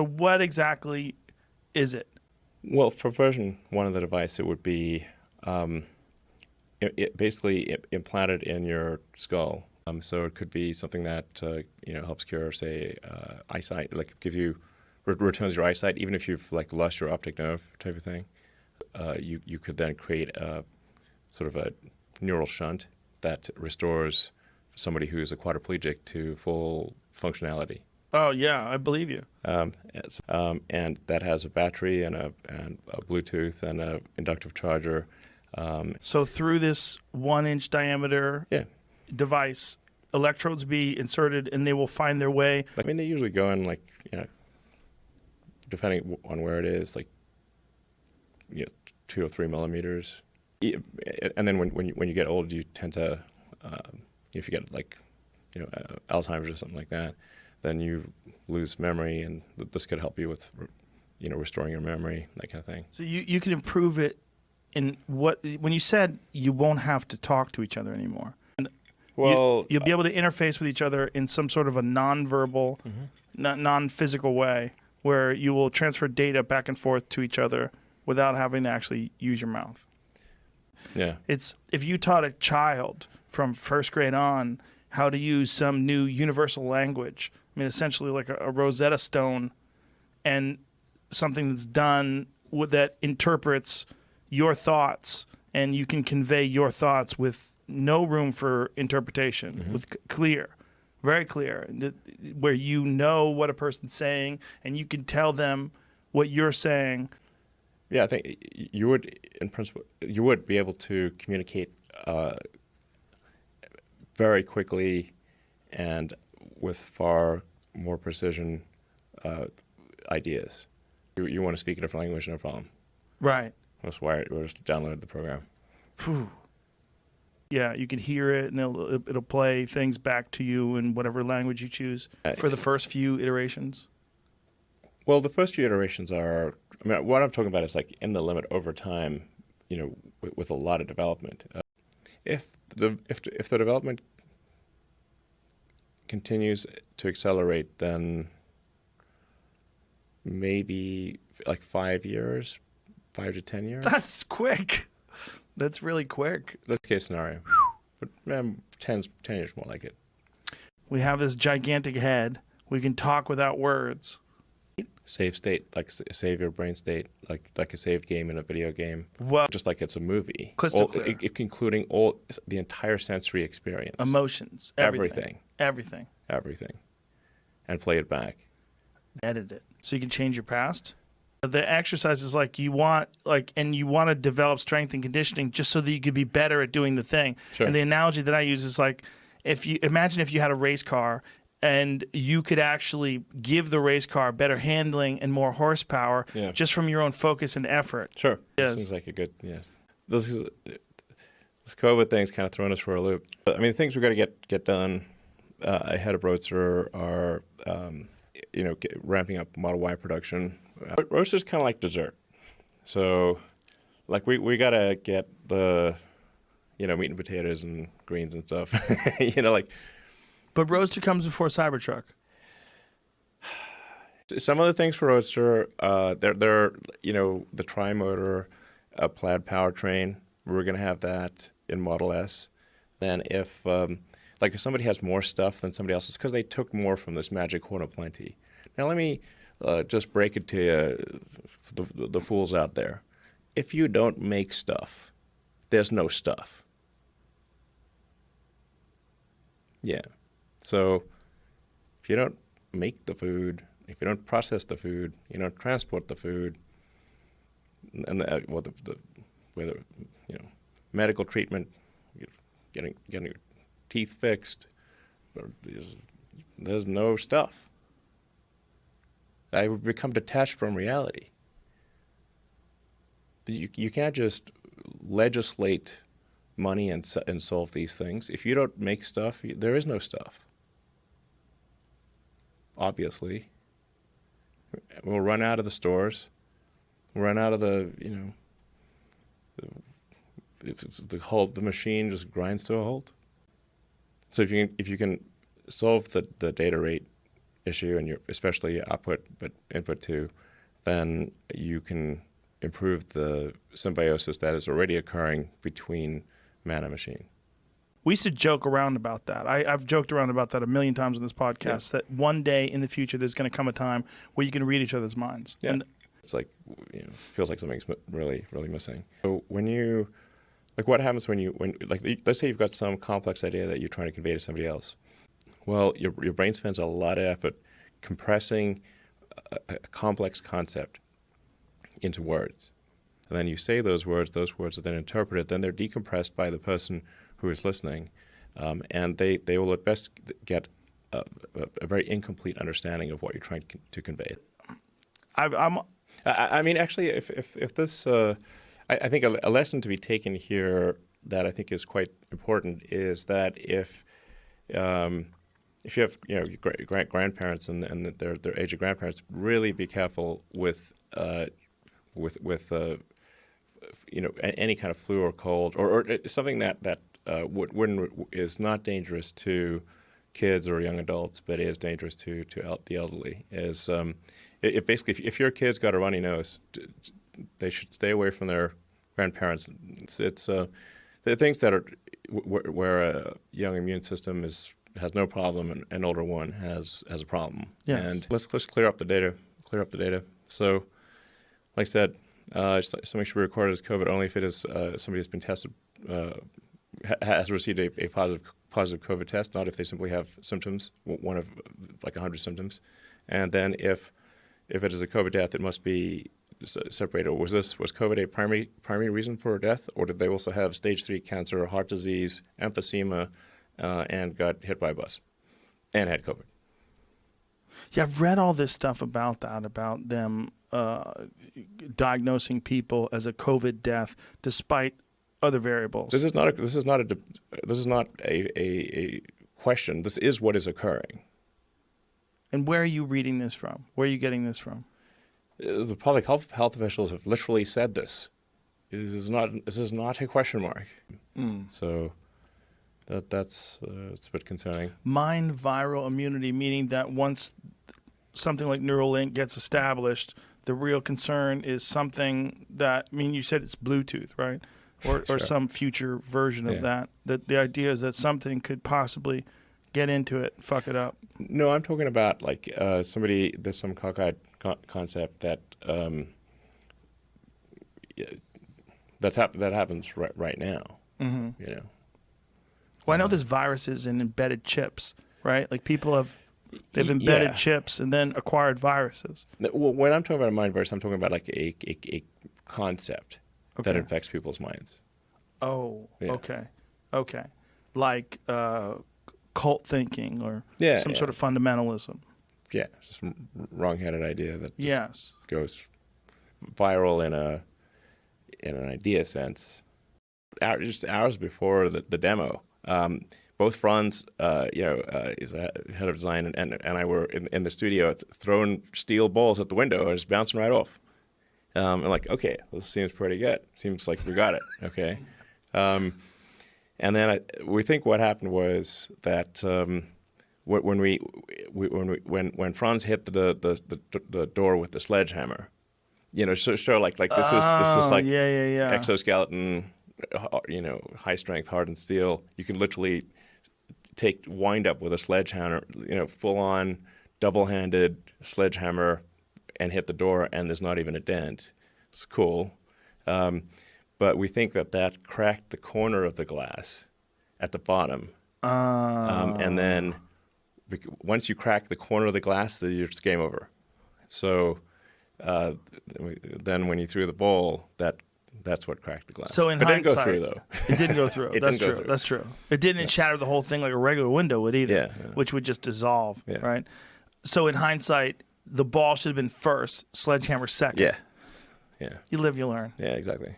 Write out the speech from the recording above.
So what exactly is it? Well, for version 1 of the device, it would be basically implanted in your skull. So it could be something that helps cure, say, eyesight, like returns your eyesight, even if you've like lost your optic nerve type of thing. You could then create a sort of a neural shunt that restores somebody who's a quadriplegic to full functionality. Oh yeah, I believe you. And that has a battery and a Bluetooth and a inductive charger. So through this 1-inch diameter Yeah. device, electrodes be inserted and they will find their way. I mean, they usually go in depending on where it is, 2 or 3 millimeters. And then when you get old, you tend to, if you get Alzheimer's or something like that, then you lose memory, and this could help you with, restoring your memory, that kind of thing. So you can improve it in when you said you won't have to talk to each other anymore. Well, you'll be able to interface with each other in some sort of a non-verbal, non-physical way where you will transfer data back and forth to each other without having to actually use your mouth. Yeah. It's if you taught a child from first grade on how to use some new universal language, I mean, essentially like a Rosetta Stone, and something that's done that interprets your thoughts, and you can convey your thoughts with no room for interpretation, with clear, very clear, where you know what a person's saying, and you can tell them what you're saying. Yeah, I think you would, in principle, you would be able to communicate very quickly and with far more precision ideas. You want to speak a different language, no problem. Right. Just wire it, or just download the program. Whew. Yeah, you can hear it, and it'll play things back to you in whatever language you choose for the first few iterations. Well, the first few iterations are, I mean, what I'm talking about is like in the limit over time, with a lot of development. If the development continues to accelerate, then maybe like 5 years, 5 to 10 years. That's quick. That's really quick. Best case scenario. But 10 years more like it. We have this gigantic head. We can talk without words. Save state, like save your brain state, like a saved game in a video game. Well, just like it's a movie. Crystal clear. Including the entire sensory experience. Emotions. Everything. Everything. And play it back. Edit it. So you can change your past. The exercise is you want to develop strength and conditioning just so that you could be better at doing the thing. Sure. And the analogy that I use is if you had a race car and you could actually give the race car better handling and more horsepower just from your own focus and effort. Sure. Yes. Seems like a good, This COVID thing's kind of thrown us for a loop. I mean, the things we've got to get done ahead of Roadster are, ramping up Model Y production. Roadster's kind of like dessert. So, we got to get the, meat and potatoes and greens and stuff, But Roadster comes before Cybertruck. Some of the things for Roadster, they're the tri-motor plaid powertrain. We're going to have that in Model S. Then if somebody has more stuff than somebody else, it's because they took more from this magic horn of plenty. Now let me just break it to you, the fools out there. If you don't make stuff, there's no stuff. Yeah. So if you don't make the food, if you don't process the food, you don't transport the food, and medical treatment, getting your teeth fixed, there's no stuff. I would become detached from reality. You can't just legislate money and solve these things. If you don't make stuff, there is no stuff. Obviously. We'll run out of the stores. We'll run out of the machine just grinds to a halt. So if you can solve the data rate issue and especially output but input too, then you can improve the symbiosis that is already occurring between man and machine. We used to joke around about that. I've joked around about that a million times in this podcast, that one day in the future there's going to come a time where you can read each other's minds. Yeah. And It's like, feels like something's really, really missing. So when you, like what happens when let's say you've got some complex idea that you're trying to convey to somebody else. Well, your brain spends a lot of effort compressing a complex concept into words. And then you say those words are then interpreted, then they're decompressed by the person who is listening, and they will at best get a very incomplete understanding of what you're trying to convey. I mean, actually, if this, I think a lesson to be taken here that I think is quite important is that if you have grandparents and their age of grandparents, really be careful with any kind of flu or cold or something that is not dangerous to kids or young adults, but is dangerous to the elderly. It basically, if your kid's got a runny nose, they should stay away from their grandparents. It's the things that are where a young immune system has no problem and an older one has a problem. Yes. And let's clear up the data. So, like I said, something should be recorded as COVID only if it is somebody has been tested, has received a positive COVID test, not if they simply have symptoms, one of like 100 symptoms. And then if it is a COVID death, it must be separated. Was COVID a primary reason for death, or did they also have stage 3 cancer, heart disease, emphysema, and got hit by a bus and had COVID? Yeah, I've read all this stuff about them diagnosing people as a COVID death despite other variables. This is not a question. This is what is occurring. And where are you reading this from? Where are you getting this from? The public health officials have literally said this. This is not a question mark. So that's it's a bit concerning. Mind viral immunity, meaning that once something like Neuralink gets established, the real concern is something that, I mean, you said it's Bluetooth, right? Or Sure. some future version of that. That the idea is that something could possibly get into it, fuck it up. No, I'm talking about like there's some cockeyed concept that that happens right now. Mm-hmm. Well, I know there's viruses in embedded chips, right? Like they've embedded chips and then acquired viruses. Well, when I'm talking about a mind virus, I'm talking about like a concept that infects people's minds. Oh, Yeah. okay. Like cult thinking or some sort of fundamentalism. Yeah, just some wrong-headed idea that just goes viral in an idea sense. Just hours before the demo, both Franz, is a head of design, and I were in the studio throwing steel balls at the window and just bouncing right off. I'm like, okay, this seems pretty good. Seems like we got it. Okay. And then we think what happened was that when Franz hit the door with the sledgehammer, so like this is like exoskeleton, high strength hardened steel. You can literally wind up with a sledgehammer, full on double handed sledgehammer, and hit the door, and there's not even a dent. It's cool. But we think that cracked the corner of the glass at the bottom. And then once you crack the corner of the glass, then it's game over. So then when you threw the ball, that's what cracked the glass. So in hindsight, it didn't go through, though. It didn't go through. That's true. It didn't shatter the whole thing like a regular window would either, which would just dissolve, right? So in hindsight, the ball should have been first, sledgehammer second. Yeah. You live, you learn. Yeah, exactly.